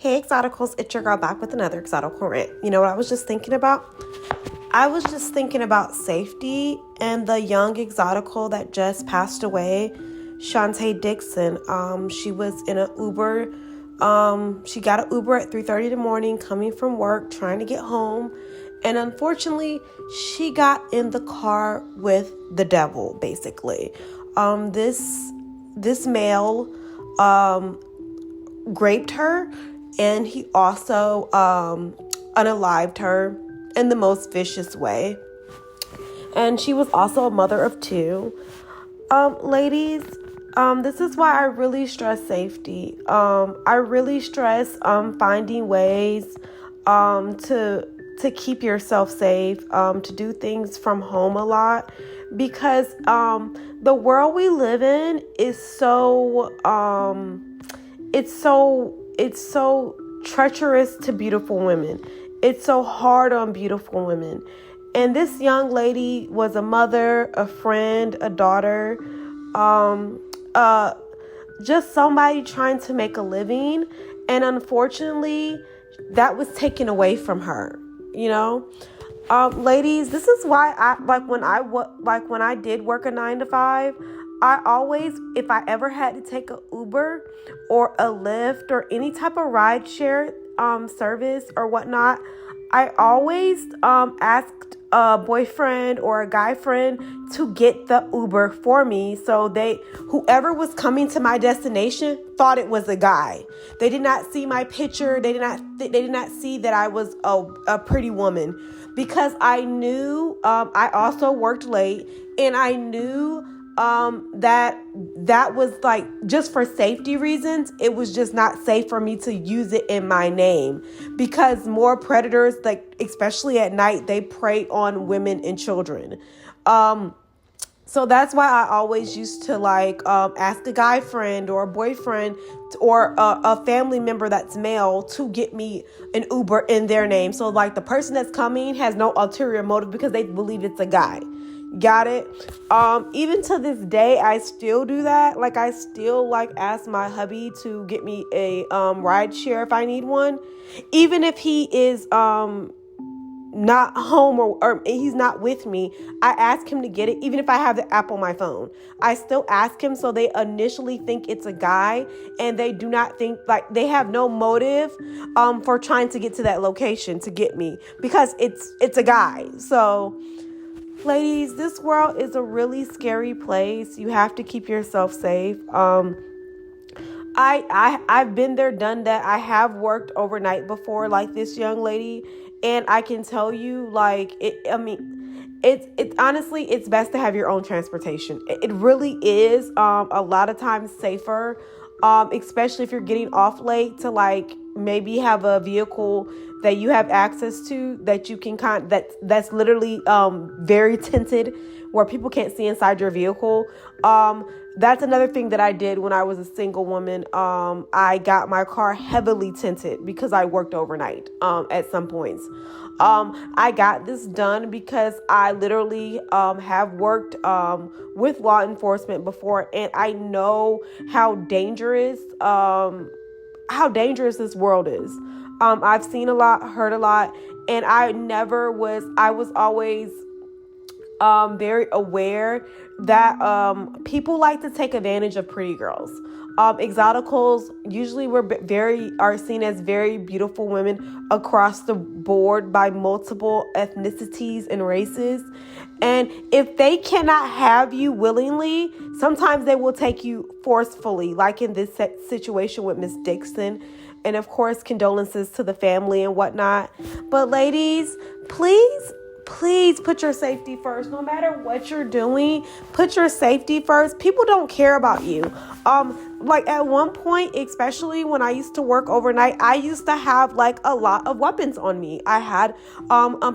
Hey Exoticals, it's your girl back with another Exotical rant. You know what I was just thinking about? I was just thinking about safety and the young Exotical that just passed away, Chanti Dixon. She was in an Uber. She got an Uber at 3:30 in the morning, coming from work, trying to get home. And unfortunately, she got in the car with the devil, basically. This male raped her, and he also unalived her in the most vicious way. And she was also a mother of two. Ladies, this is why I really stress safety. I really stress finding ways to keep yourself safe, to do things from home a lot, because the world we live in is it's so treacherous to beautiful women. It's so hard on beautiful women. And this young lady was a mother, a friend, a daughter, just somebody trying to make a living. And unfortunately, that was taken away from her, you know? Ladies, this is why when I did work a 9 to 5, I always, if I ever had to take a Uber or a Lyft or any type of ride share service or whatnot, I always asked a boyfriend or a guy friend to get the Uber for me, so whoever was coming to my destination thought it was a guy. They did not see my picture. They did not see that I was a pretty woman, because I knew I also worked late, and I knew that was like, just for safety reasons, it was just not safe for me to use it in my name, because more predators, like especially at night, they prey on women and children. So that's why I always used to ask a guy friend or a boyfriend or a family member that's male to get me an Uber in their name. So like the person that's coming has no ulterior motive because they believe it's a guy. Got it? Even to this day, I still do that. Like, I still ask my hubby to get me a ride share if I need one, even if he is not home or he's not with me. I ask him to get it, even if I have the app on my phone. I still ask him, so they initially think it's a guy, and they do not think, they have no motive for trying to get to that location to get me, because it's a guy. So ladies, this world is a really scary place. You have to keep yourself safe. I've been there, done that. I have worked overnight before, like this young lady, and I can tell you, it's honestly, it's best to have your own transportation. It really is a lot of times safer, especially if you're getting off late, to maybe have a vehicle that you have access to, that you can that's literally very tinted, where people can't see inside your vehicle. That's another thing that I did when I was a single woman. I got my car heavily tinted because I worked overnight at some points. I got this done because I literally have worked with law enforcement before, and I know how dangerous this world is. I've seen a lot, heard a lot, and I was always very aware that people like to take advantage of pretty girls. Exoticals usually are seen as very beautiful women across the board by multiple ethnicities and races. And if they cannot have you willingly, sometimes they will take you forcefully, like in this situation with Miss Dixon. And of course, condolences to the family and whatnot. But ladies, please put your safety first. No matter what you're doing, put your safety first. People don't care about you. At one point, especially when I used to work overnight, I used to have a lot of weapons on me. I had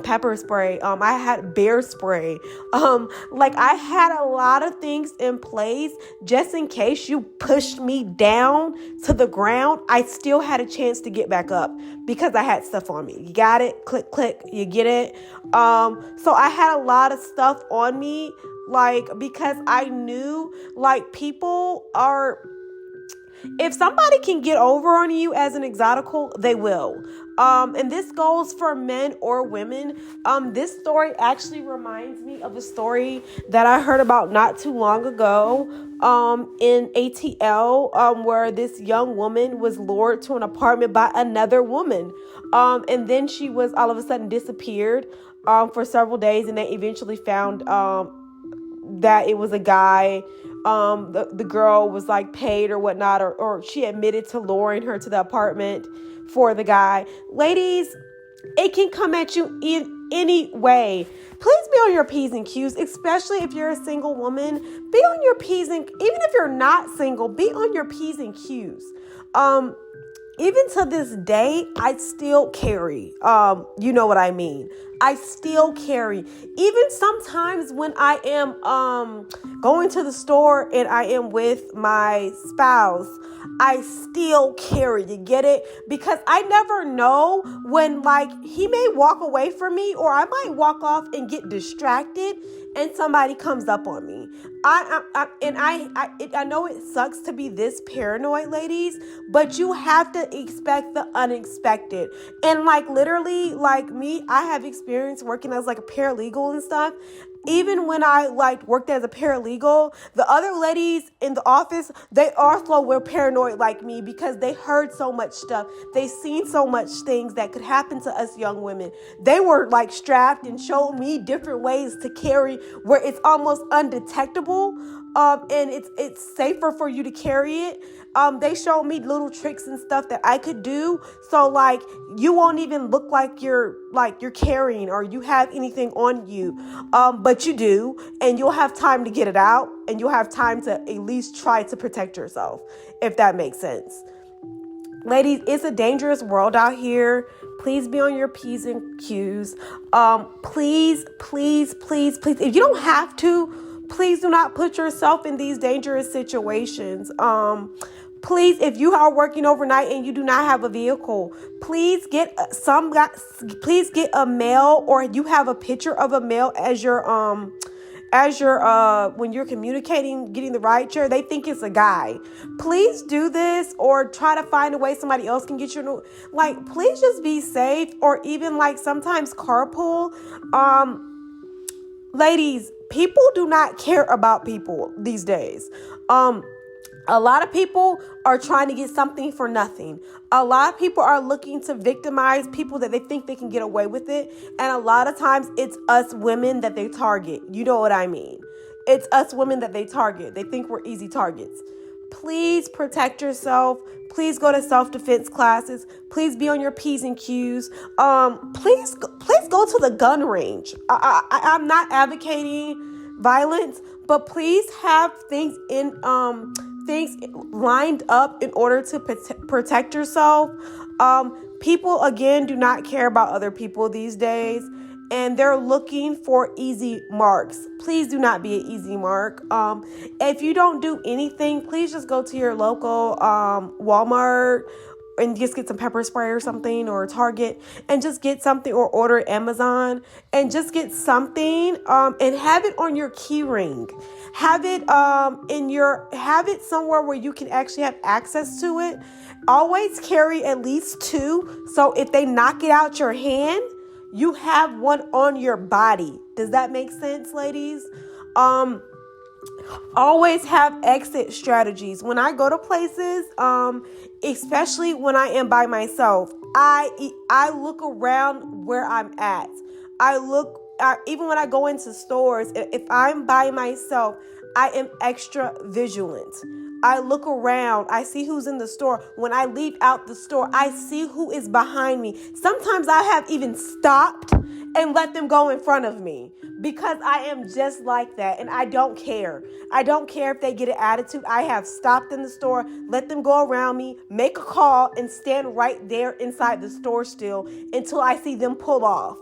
pepper spray. I had bear spray. I had a lot of things in place just in case you pushed me down to the ground. I still had a chance to get back up because I had stuff on me. You got it? Click, click. You get it? So I had a lot of stuff on me, because I knew people are If somebody can get over on you as an exotical, they will. And this goes for men or women. This story actually reminds me of a story that I heard about not too long ago in ATL, where this young woman was lured to an apartment by another woman. And then she was all of a sudden disappeared for several days, and they eventually found that it was a guy. The girl was like paid or whatnot, or she admitted to luring her to the apartment for the guy. Ladies, it can come at you in any way. Please be on your P's and Q's, especially if you're a single woman. Be on your P's and, even if you're not single, be on your P's and Q's. Even to this day, I still carry, you know what I mean? I still carry. Even sometimes when I am going to the store and I am with my spouse, I still carry. You get it? Because I never know when, like, he may walk away from me, or I might walk off and get distracted and somebody comes up on me. I know it sucks to be this paranoid, ladies, but you have to expect the unexpected. And like literally, like me, I have experience working as like a paralegal and stuff. Even when I like worked as a paralegal, the other ladies in the office, they also were paranoid like me, because they heard so much stuff. They seen so much things that could happen to us young women. They were like strapped and showed me different ways to carry where it's almost undetectable. And it's safer for you to carry it. They showed me little tricks and stuff that I could do. So like, you won't even look like you're carrying or you have anything on you. But you do, and you'll have time to get it out, and you'll have time to at least try to protect yourself, if that makes sense. Ladies, it's a dangerous world out here. Please be on your P's and Q's. Please, if you don't have to, please do not put yourself in these dangerous situations. Please, if you are working overnight and you do not have a vehicle, please get a mail, or you have a picture of a mail as your when you're communicating, getting the ride share. They think it's a guy. Please do this, or try to find a way somebody else can get your, like, please just be safe, or even like sometimes carpool. Ladies, people do not care about people these days. A lot of people are trying to get something for nothing. A lot of people are looking to victimize people that they think they can get away with it. And a lot of times it's us women that they target. You know what I mean? It's us women that they target. They think we're easy targets. Please protect yourself. Please go to self-defense classes. Please be on your P's and Q's. Please go to the gun range. I'm not advocating violence, but please have things lined up in order to protect yourself. People, again, do not care about other people these days, and they're looking for easy marks. Please do not be an easy mark. If you don't do anything, please just go to your local Walmart and just get some pepper spray or something, or Target, and just get something, or order Amazon and just get something, and have it on your key ring. Have it have it somewhere where you can actually have access to it. Always carry at least 2. So if they knock it out your hand, you have one on your body. Does that make sense, ladies? Always have exit strategies. When I go to places, especially when I am by myself, I look around where I'm at. Even when I go into stores, if I'm by myself, I am extra vigilant. I look around. I see who's in the store. When I leave out the store, I see who is behind me. Sometimes I have even stopped and let them go in front of me, because I am just like that, and I don't care. I don't care if they get an attitude. I have stopped in the store, let them go around me, make a call, and stand right there inside the store still until I see them pull off,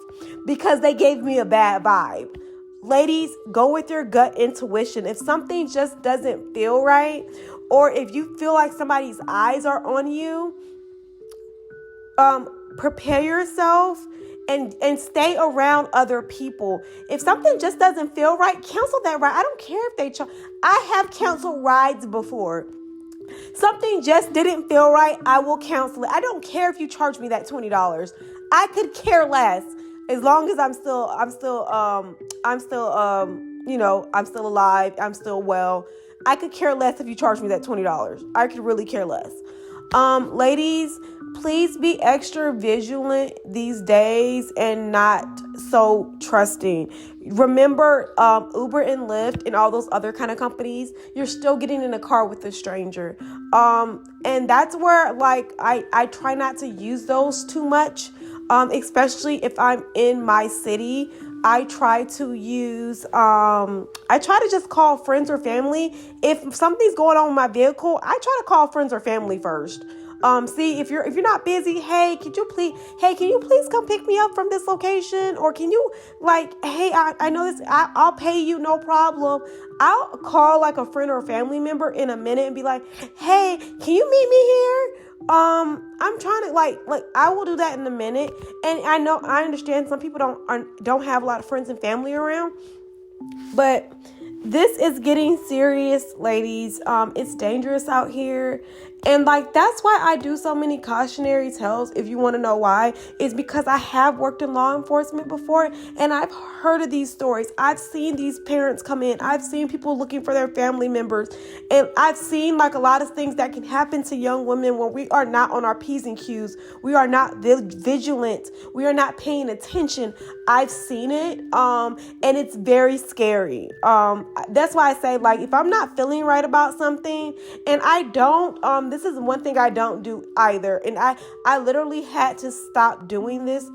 because they gave me a bad vibe. Ladies, go with your gut intuition. If something just doesn't feel right, or if you feel like somebody's eyes are on you, prepare yourself and stay around other people. If something just doesn't feel right, cancel that ride. I don't care if they I have canceled rides before. Something just didn't feel right. I will cancel it. I don't care if you charge me that $20. I could care less as long as I'm still alive. I'm still well. I could care less if you charge me that $20. I could really care less. Ladies, please be extra vigilant these days and not so trusting. Remember, Uber and Lyft and all those other kind of companies, you're still getting in a car with a stranger. And that's where, like, I try not to use those too much, especially if I'm in my city. I try to just call friends or family. If something's going on with my vehicle, I try to call friends or family first. See if you're not busy. Hey, can you please come pick me up from this location? Or can you hey, I know this, I'll pay you, no problem. I'll call like a friend or a family member in a minute and be like, hey, can you meet me here? I'm trying to I will do that in a minute. And I understand some people don't have a lot of friends and family around, but this is getting serious, ladies. It's dangerous out here. And that's why I do so many cautionary tales. If you want to know why, is because I have worked in law enforcement before, and I've heard of these stories. I've seen these parents come in. I've seen people looking for their family members, and I've seen a lot of things that can happen to young women when we are not on our P's and Q's. We are not vigilant. We are not paying attention. I've seen it, and it's very scary. That's why I say, if I'm not feeling right about something, and I don't, this is one thing I don't do either. And I literally had to stop doing this,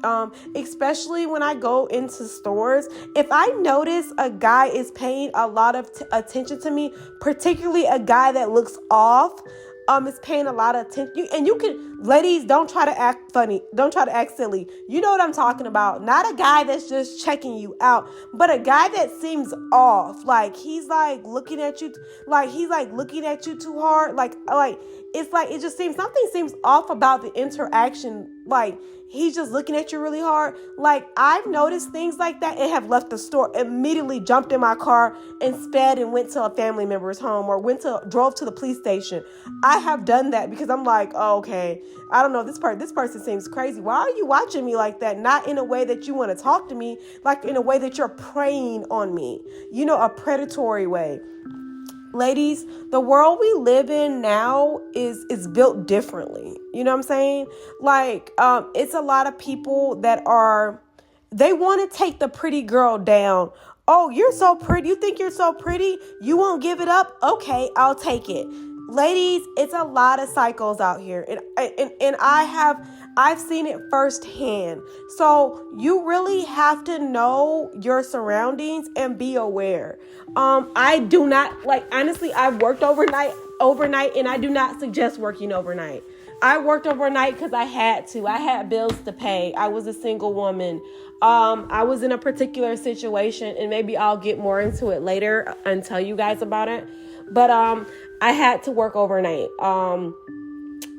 especially when I go into stores. If I notice a guy is paying a lot of attention to me, particularly a guy that looks off, is paying a lot of attention. And you can, ladies, don't try to act funny. Don't try to act silly. You know what I'm talking about. Not a guy that's just checking you out, but a guy that seems off. He's looking at you, he's looking at you too hard. It just seems, something seems off about the interaction. He's just looking at you really hard. I've noticed things like that and have left the store, immediately jumped in my car and sped and went to a family member's home or drove to the police station. I have done that because I'm oh, okay, I don't know, this person seems crazy. Why are you watching me like that? Not in a way that you want to talk to me, in a way that you're preying on me, a predatory way. Ladies, the world we live in now is built differently. You know what I'm saying? It's a lot of people that they want to take the pretty girl down. Oh, you're so pretty. You think you're so pretty? You won't give it up? Okay, I'll take it. Ladies, it's a lot of cycles out here. And I've seen it firsthand. So you really have to know your surroundings and be aware. I do not, honestly, I've worked overnight, and I do not suggest working overnight. I worked overnight because I had to. I had bills to pay. I was a single woman. I was in a particular situation, and maybe I'll get more into it later and tell you guys about it. But I had to work overnight.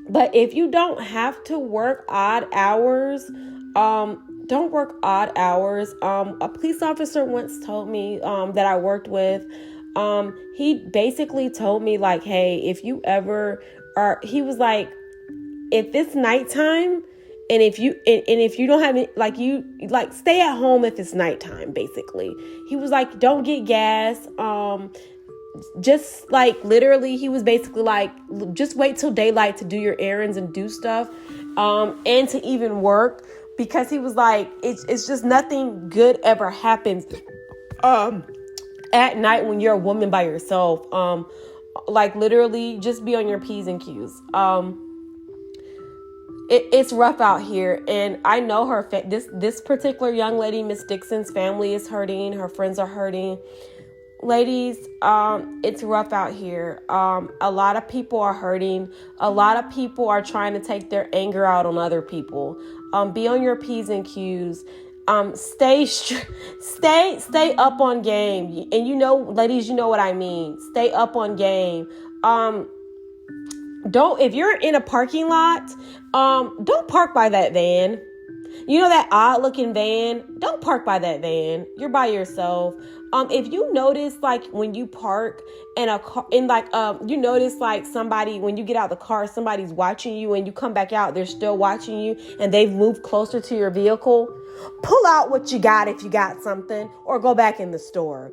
But if you don't have to work odd hours, don't work odd hours. A police officer once told me that I worked with, he basically told me hey, if you ever are, he was if it's nighttime and if you don't have any, stay at home if it's nighttime, basically. He was don't get gas. Just literally, he was basically just wait till daylight to do your errands and do stuff, and to even work, because he was it's just nothing good ever happens at night when you're a woman by yourself. Literally, just be on your P's and Q's. It's rough out here, and I know her. This particular young lady, Miss Dixon's family is hurting. Her friends are hurting. Ladies, it's rough out here. A lot of people are hurting. A lot of people are trying to take their anger out on other people. Be on your P's and Q's. Stay up on game. And ladies, you know what I mean. Stay up on game. If you're in a parking lot, don't park by that van. That odd looking van, don't park by that van. You're by yourself. If you notice, like, when you park in a car, you notice, like, somebody, when you get out of the car, somebody's watching you, and you come back out, they're still watching you, and they've moved closer to your vehicle, pull out what you got if you got something, or go back in the store.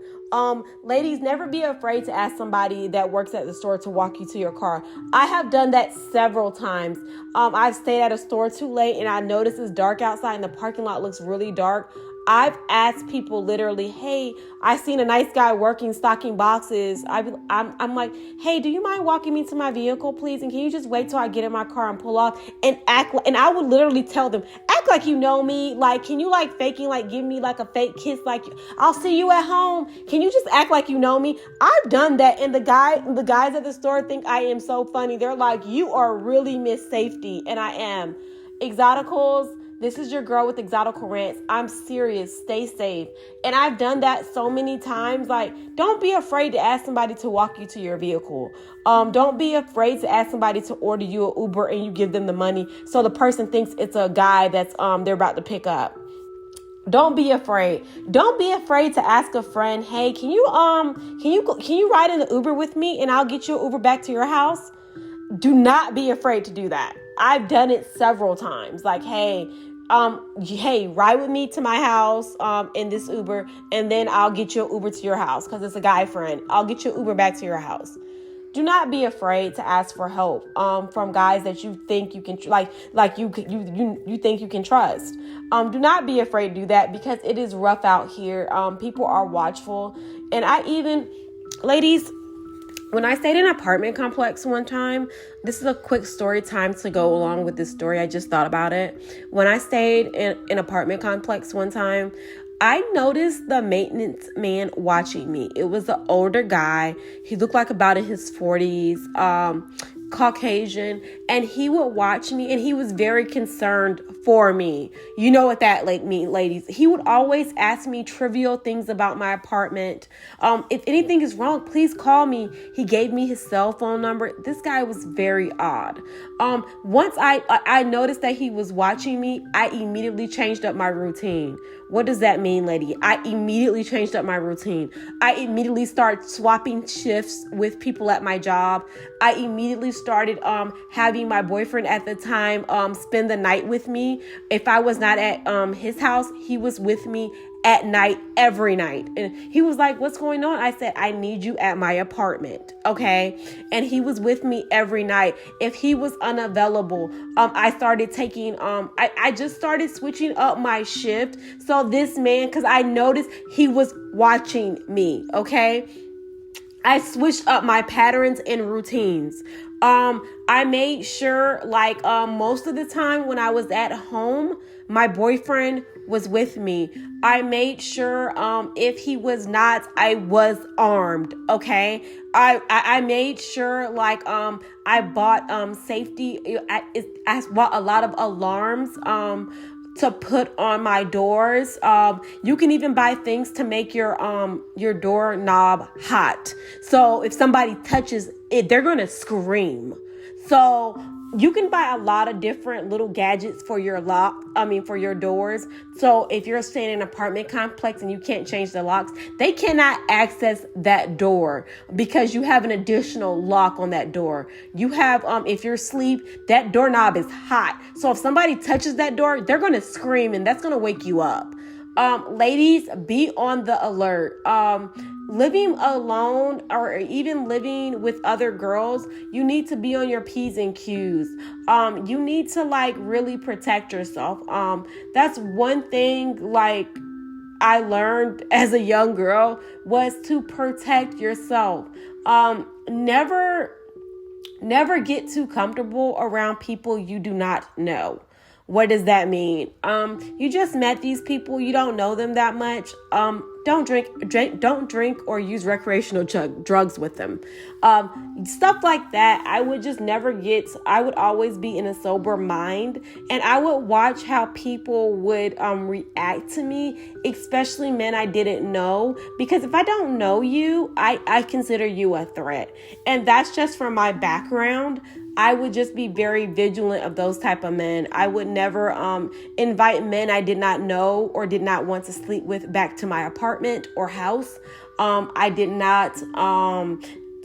Ladies, never be afraid to ask somebody that works at the store to walk you to your car. I have done that several times. I've stayed at a store too late, and I noticed it's dark outside and the parking lot looks really dark. I've asked people literally, hey, I seen a nice guy working, stocking boxes. I'm like, hey, do you mind walking me to my vehicle, please? And can you just wait till I get in my car and pull off and act like, and I would literally tell them, act like you know me. Like, can you like faking, like give me like a fake kiss? Like, I'll see you at home. Can you just act like you know me? I've done that. And the guys at the store think I am so funny. They're like, you are really Miss Safety. And I am. Exoticals. This is your girl with Exotical Rants. I'm serious. Stay safe. And I've done that so many times. Like, don't be afraid to ask somebody to walk you to your vehicle. Don't be afraid to ask somebody to order you an Uber and you give them the money so the person thinks it's a guy that's they're about to pick up. Don't be afraid. Don't be afraid to ask a friend, hey, can you ride in the Uber with me and I'll get you an Uber back to your house? Do not be afraid to do that. I've done it several times. Like, hey, ride with me to my house in this Uber, and then I'll get you an Uber to your house because it's a guy friend. I'll get you an Uber back to your house. Do not be afraid to ask for help from guys that you think you can you think you can trust. Do not be afraid to do that because it is rough out here. People are watchful, and ladies. When I stayed in an apartment complex one time, this is a quick story time to go along with this story. I just thought about it. When I stayed in an apartment complex one time, I noticed the maintenance man watching me. It was an older guy. He looked like about in his 40s, Caucasian, and he would watch me and he was very concerned for me. You know what that means, ladies. He would always ask me trivial things about my apartment. If anything is wrong, please call me. He gave me his cell phone number. This guy was very odd. Once I noticed that he was watching me, I immediately changed up my routine. What does that mean, lady? I immediately changed up my routine. I immediately started swapping shifts with people at my job. I immediately started having my boyfriend at the time spend the night with me. If I was not at his house, he was with me at night, every night. And he was like, what's going on? I said, I need you at my apartment. Okay. And he was with me every night. If he was unavailable, I started taking, I just started switching up my shift. So this man, cause I noticed he was watching me. Okay. I switched up my patterns and routines. I made sure most of the time when I was at home, my boyfriend was with me. I made sure if he was not, I was armed. Okay. I made sure I bought safety. I bought a lot of alarms to put on my doors. You can even buy things to make your doorknob hot. So if somebody touches it, they're going to scream. So you can buy a lot of different little gadgets for your for your doors. So if you're staying in an apartment complex and you can't change the locks, they cannot access that door because you have an additional lock on that door. You have, if you're asleep, that doorknob is hot. So if somebody touches that door, they're going to scream and that's going to wake you up. Ladies, be on the alert. Living alone or even living with other girls, you need to be on your P's and Q's. You need to really protect yourself. That's one thing I learned as a young girl was to protect yourself. Never get too comfortable around people you do not know. What does that mean? You just met these people. You don't know them that much. Don't drink or use recreational drugs with them. Stuff like that. I would always be in a sober mind, and I would watch how people would react to me, especially men I didn't know, because if I don't know you, I consider you a threat. And that's just from my background. I would just be very vigilant of those type of men. I would never invite men I did not know or did not want to sleep with back to my apartment or house. I did not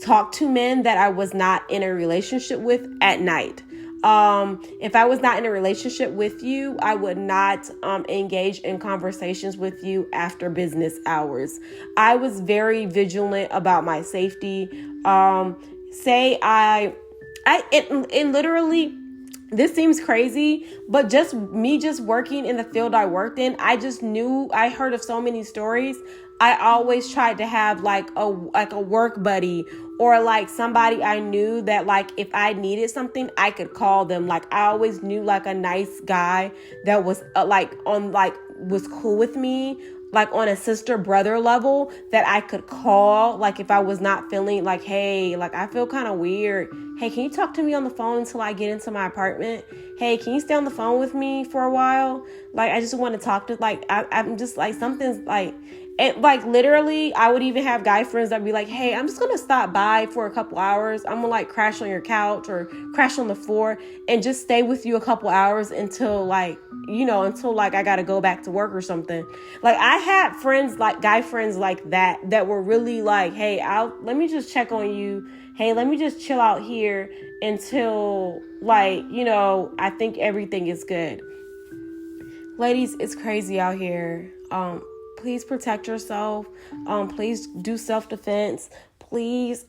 talk to men that I was not in a relationship with at night. If I was not in a relationship with you, I would not engage in conversations with you after business hours. I was very vigilant about my safety. Literally, this seems crazy, but just working in the field I worked in, I heard of so many stories. I always tried to have like a work buddy or like somebody I knew that like if I needed something, I could call them. Like I always knew like a nice guy that was was cool with me, like on a sister brother level that I could call. Like if I was not feeling like, hey, like I feel kind of weird. Hey, can you talk to me on the phone until I get into my apartment? Hey, can you stay on the phone with me for a while? Like, I just want to talk to, like, I'm just like, something's like, and like literally I would even have guy friends that'd be like, hey, I'm just going to stop by for a couple hours. I'm going to like crash on your couch or crash on the floor and just stay with you a couple hours until like I got to go back to work or something. Like I had friends, like guy friends like that were really like, hey, let me just check on you. Hey, let me just chill out here until like, I think everything is good. Ladies, it's crazy out here. Please protect yourself. Please do self-defense. Please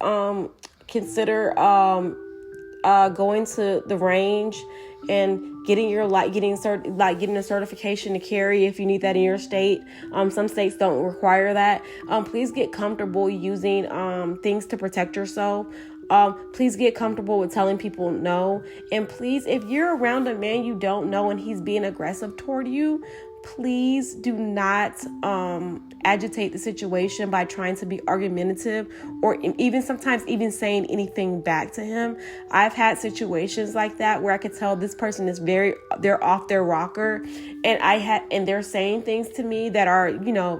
consider going to the range and getting a certification to carry if you need that in your state. Some states don't require that. Please get comfortable using things to protect yourself. Please get comfortable with telling people no. And please, if you're around a man you don't know and he's being aggressive toward you, please do not agitate the situation by trying to be argumentative or even sometimes even saying anything back to him. I've had situations like that where I could tell this person is they're off their rocker, and they're saying things to me that are,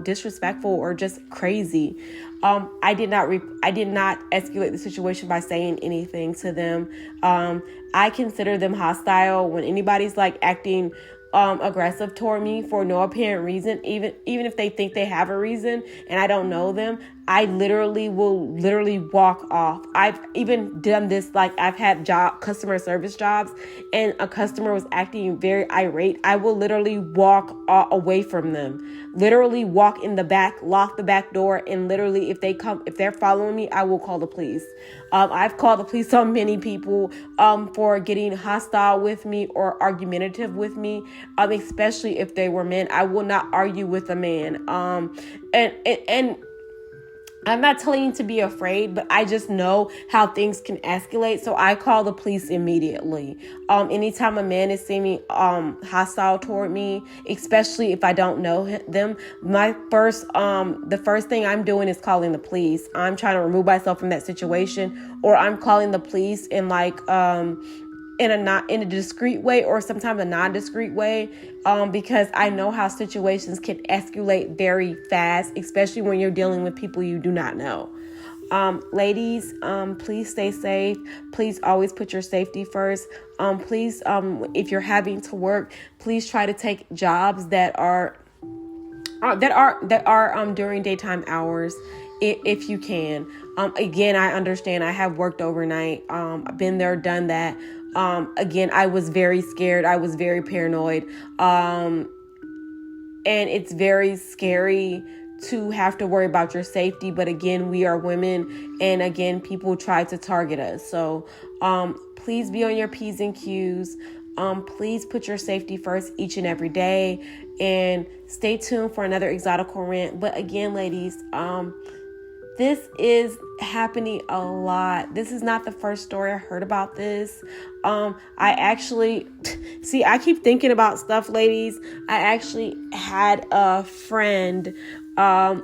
disrespectful or just crazy. I did not escalate the situation by saying anything to them. I consider them hostile when anybody's like acting aggressive toward me for no apparent reason, even if they think they have a reason and I don't know them. I will walk off. I've even done this, like I've had customer service jobs and a customer was acting very irate. I will literally walk away from them, literally walk in the back, lock the back door, and literally if they're following me, I will call the police. I've called the police on many people for getting hostile with me or argumentative with me, especially if they were men. I will not argue with a man. And I'm not telling you to be afraid, but I just know how things can escalate. So I call the police immediately. Anytime a man is seeming hostile toward me, especially if I don't know them, the first thing I'm doing is calling the police. I'm trying to remove myself from that situation, or I'm calling the police in in a discreet way or sometimes a non-discreet way, because I know how situations can escalate very fast, especially when you're dealing with people you do not know. Ladies, please stay safe. Please always put your safety first. Please, if you're having to work, please try to take jobs that are during daytime hours if you can. Again, I understand. I have worked overnight. I've been there, done that. Again, I was very scared. I was very paranoid. And it's very scary to have to worry about your safety. But again, we are women, and again, people try to target us. So, please be on your P's and Q's. Please put your safety first each and every day, and stay tuned for another Exotical rant. But again, ladies, this is happening a lot. This is not the first story I heard about this. I actually, I keep thinking about stuff, ladies. I actually had a friend, honestly,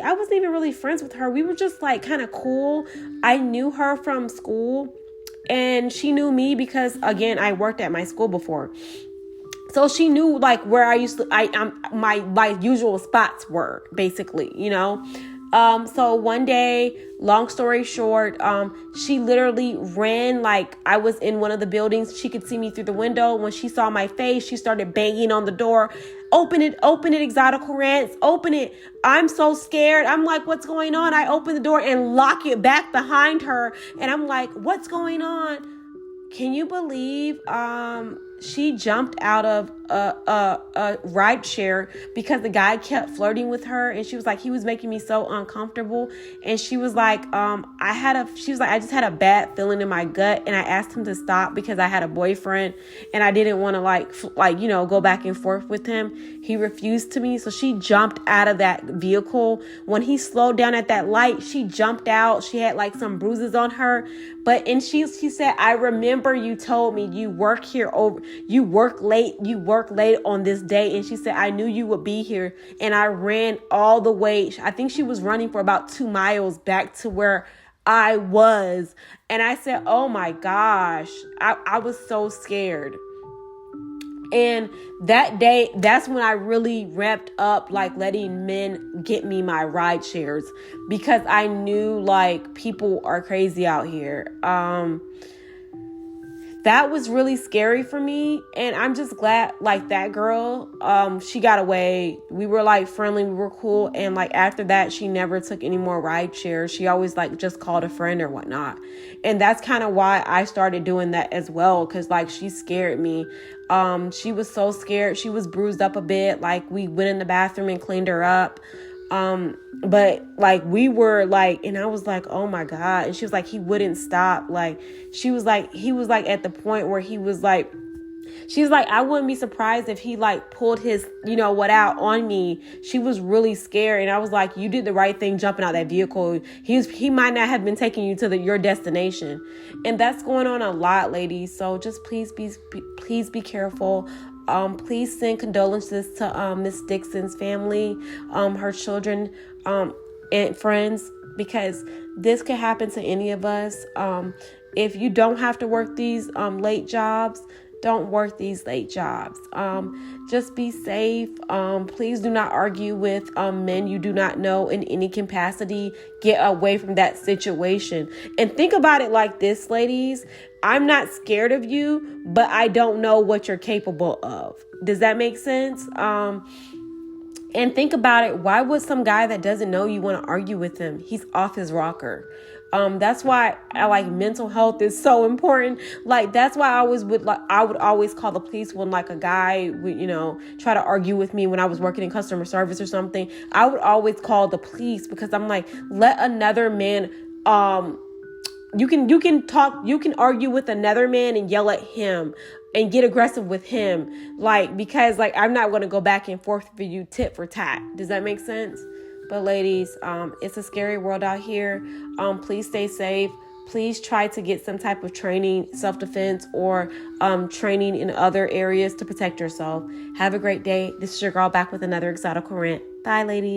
I wasn't even really friends with her. We were just like kind of cool. I knew her from school, and she knew me because, again, I worked at my school before. So she knew like where my usual spots were, basically, So one day, long story short, she literally ran like I was in one of the buildings. She could see me through the window. When she saw my face, she started banging on the door. Open it, Exotical Rants, open it. I'm so scared. I'm like, what's going on? I open the door and lock it back behind her. And I'm like, what's going on? Can you believe she jumped out of a ride share because the guy kept flirting with her, and she was like, he was making me so uncomfortable. And she was like, I just had a bad feeling in my gut, and I asked him to stop because I had a boyfriend and I didn't want to go back and forth with him. He refused to me, so she jumped out of that vehicle. When he slowed down at that light, she jumped out. She had like some bruises on her, and she said, I remember you told me you work late on this day. And she said, I knew you would be here. And I ran all the way. I think she was running for about 2 miles back to where I was. And I said, oh my gosh, I was so scared. And that day, that's when I really ramped up, like letting men get me my ride shares, because I knew like people are crazy out here. That was really scary for me. And I'm just glad like that girl, she got away. We were like friendly. We were cool. And like after that, she never took any more ride shares. She always like just called a friend or whatnot. And that's kind of why I started doing that as well. Cause like she scared me. She was so scared. She was bruised up a bit. Like we went in the bathroom and cleaned her up. But like we were like, and I was like, oh my God. And she was like, he wouldn't stop. Like he was like at the point where he was like, she was like, I wouldn't be surprised if he like pulled his, out on me. She was really scared. And I was like, you did the right thing jumping out that vehicle. He might not have been taking you to your destination. And that's going on a lot, ladies. So just please be careful. Please send condolences to Miss Dixon's family, her children, and friends, because this could happen to any of us. If you don't have to work these late jobs, don't work these late jobs. Just be safe. Please do not argue with men you do not know in any capacity. Get away from that situation. And think about it like this, ladies. I'm not scared of you, but I don't know what you're capable of. Does that make sense? And think about it. Why would some guy that doesn't know you want to argue with him? He's off his rocker. That's why I like mental health is so important. Like, that's why I would always call the police when like a guy would, try to argue with me when I was working in customer service or something. I would always call the police, because I'm like, let another man, you can argue with another man and yell at him and get aggressive with him. Like, because like, I'm not going to go back and forth for you tit for tat. Does that make sense? But ladies, it's a scary world out here. Please stay safe. Please try to get some type of training, self-defense, or training in other areas to protect yourself. Have a great day. This is your girl back with another Exotical Rant. Bye, ladies.